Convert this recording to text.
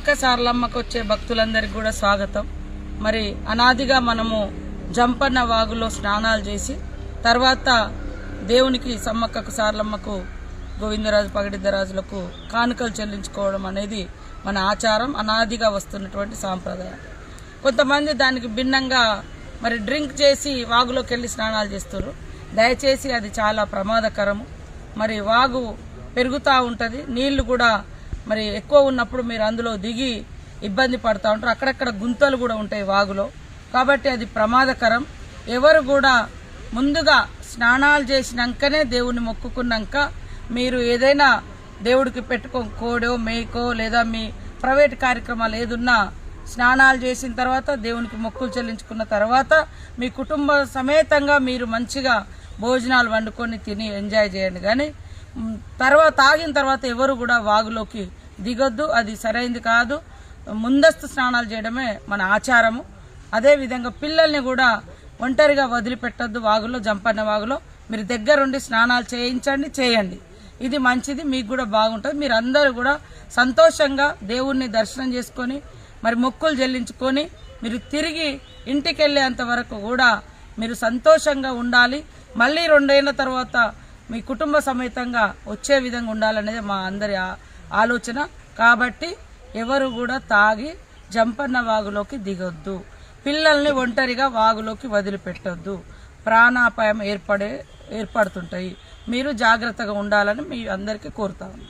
సమ్మక్క సారలమ్మకు వచ్చే భక్తులందరికీ కూడా స్వాగతం. మరి అనాదిగా మనము జంపన్న వాగులో స్నానాలు చేసి తర్వాత దేవునికి సమ్మక్కకు సారలమ్మకు గోవిందరాజు పగడిద్దరాజులకు కానుకలు చెల్లించుకోవడం అనేది మన ఆచారం, అనాదిగా వస్తున్నటువంటి సాంప్రదాయం. కొంతమంది దానికి భిన్నంగా మరి డ్రింక్ చేసి వాగులోకి వెళ్ళి స్నానాలు చేస్తారు. దయచేసి అది చాలా ప్రమాదకరము. మరి వాగు పెరుగుతూ ఉంటుంది, నీళ్లు కూడా మరి ఎక్కువ ఉన్నప్పుడు మీరు అందులో దిగి ఇబ్బంది పడుతూ ఉంటారు. అక్కడక్కడ గుంతలు కూడా ఉంటాయి వాగులో, కాబట్టి అది ప్రమాదకరం. ఎవరు కూడా ముందుగా స్నానాలు చేసినాకనే దేవుణ్ణి మొక్కుకున్నాక మీరు ఏదైనా దేవుడికి కోడో మేకో లేదా మీ ప్రైవేట్ కార్యక్రమాలు ఏదున్నా స్నానాలు చేసిన తర్వాత దేవునికి మొక్కులు చెల్లించుకున్న తర్వాత మీ కుటుంబ సమేతంగా మీరు మంచిగా భోజనాలు వండుకొని తిని ఎంజాయ్ చేయండి. కానీ తాగిన తర్వాత ఎవరు కూడా వాగులోకి దిగొద్దు, అది సరైనది కాదు. ముందస్తు స్నానాలు చేయడమే మన ఆచారము. అదేవిధంగా పిల్లల్ని కూడా ఒంటరిగా వదిలిపెట్టద్దు. వాగులో, జంపన్న వాగులో మీరు దగ్గరుండి స్నానాలు చేయండి. ఇది మంచిది, మీకు కూడా బాగుంటుంది. మీరు అందరూ కూడా సంతోషంగా దేవుణ్ణి దర్శనం చేసుకొని మరి మొక్కులు చెల్లించుకొని మీరు తిరిగి ఇంటికి వెళ్ళేంత వరకు కూడా మీరు సంతోషంగా ఉండాలి. మళ్ళీ 2 ఏళ్ల తర్వాత మీ కుటుంబ సమేతంగా వచ్చే విధంగా ఉండాలనేది మా అందరి ఆలోచన. కాబట్టి ఎవరు కూడా తాగి జంపన్న వాగులోకి దిగొద్దు, పిల్లల్ని ఒంటరిగా వాగులోకి వదిలిపెట్టొద్దు. ప్రాణాపాయం ఏర్పడుతుంటాయి. మీరు జాగ్రత్తగా ఉండాలని మీ అందరికీ కోరుతాను.